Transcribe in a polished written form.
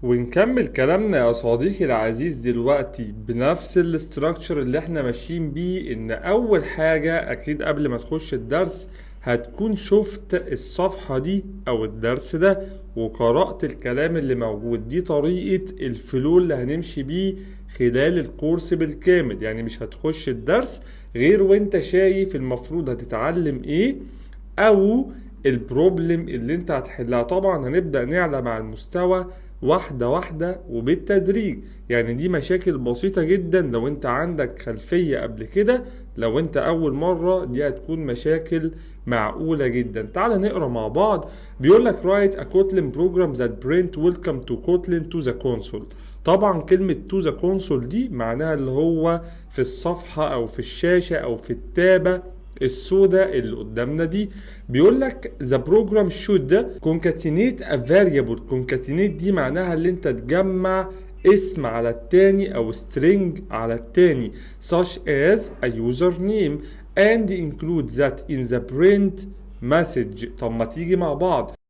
ونكمل كلامنا يا صديقي العزيز دلوقتي بنفس الاستراكشر اللي احنا ماشيين بيه. ان اول حاجة اكيد قبل ما تخش الدرس هتكون شفت الصفحة دي او الدرس ده وقرأت الكلام اللي موجود. دي طريقة الفلو اللي هنمشي بيه خلال الكورس بالكامل. يعني مش هتخش الدرس غير وانت شايف المفروض هتتعلم ايه او البروبلم اللي انت هتحلها. طبعا هنبدأ نعلى مع المستوى واحدة واحدة وبالتدريج. يعني دي مشاكل بسيطة جدا لو انت عندك خلفية قبل كده. لو انت اول مرة دي هتكون مشاكل معقولة جدا. تعال نقرأ مع بعض. بيقولك write a Kotlin program that print welcome to Kotlin to the console. طبعا كلمة to the console دي معناها اللي هو في الصفحة او في الشاشة او في التابة السوداء اللي قدامنا دي. بيقول لك the program should concatenate a variable. concatenate دي معناها اللي انت تجمع اسم على التاني او string على التاني such as a username and include that in the print message. طب ما تيجي مع بعض